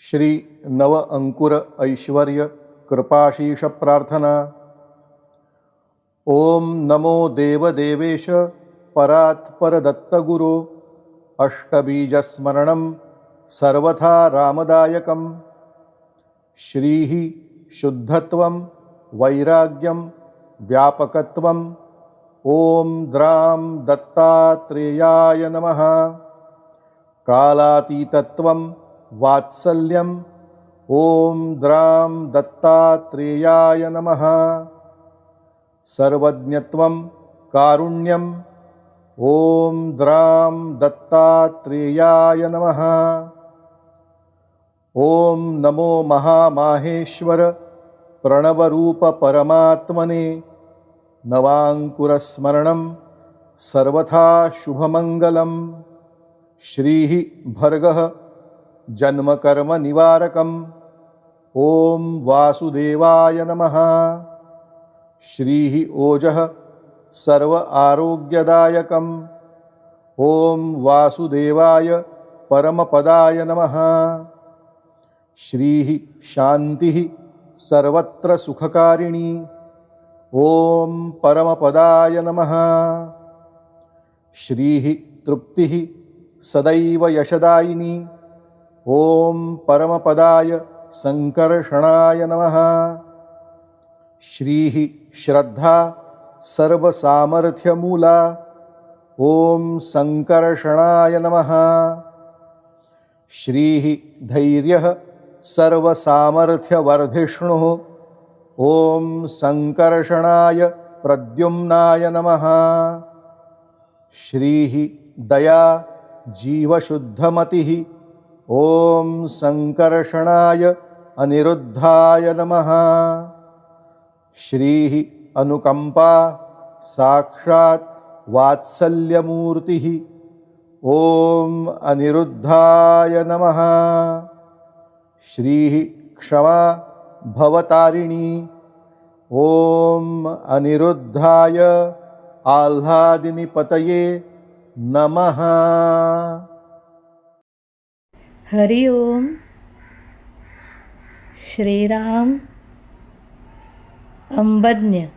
श्री नव अंकुर ऐश्वर्य कृपाशीष प्रार्थना। ओम नमो देवदेवेश परात्पर दत्तगुरो अष्टबीजस्मरणं सर्वथा रामदायकं। श्रीः शुद्धत्वं वैराग्यं व्यापकत्वं। ओम द्रां दत्तात्रेयाय नमः। कालातीतत्वं वात्सल्यं। ओम द्रां दत्तात्रेयाय नमः। सर्वज्ञत्वं कारुण्यं। ओम द्रां दत्तात्रेयाय नमः। ओम नमो महामाहेश्वर प्रणवरूप परमात्मने नवांकुरस्मरणं सर्वथा शुभमंगलम्। श्रीः भर्गः जन्मकर्म निवारकम्। ओम वासुदेवाय नमः। श्रीः ओजः सर्व आरोग्यदायकम्। ओम वासुदेवाय परमपदाय नमः। श्रीः शान्तिः सर्वत्र सुखकारिणी। ओम परमपदाय नमः। श्रीः तृप्तिः सदैव यशदायिनी। ओम परमपदाय संकर्षणाय नमः। श्रीः श्रद्धा सर्वसामर्थ्यमूला। ओम संकर्षणाय नमः। श्रीः धैर्यः सर्वसामर्थ्यवर्धिष्णुः। ओम संकर्षणाय प्रद्युम्नाय नमः। श्रीः दया जीवशुद्धमतिः। ओम संकर्षणाय अनिरुद्धाय नमः। श्रीः अनुकंपा साक्षात् वात्सल्यमूर्तिः। ओम अनिरुद्धाय नमः। श्रीः क्षमा भवतारिणी। ओम अनिरुद्धाय आह्लादिनी पतये नमः। हरि ओम। श्रीराम अंबज्ञ।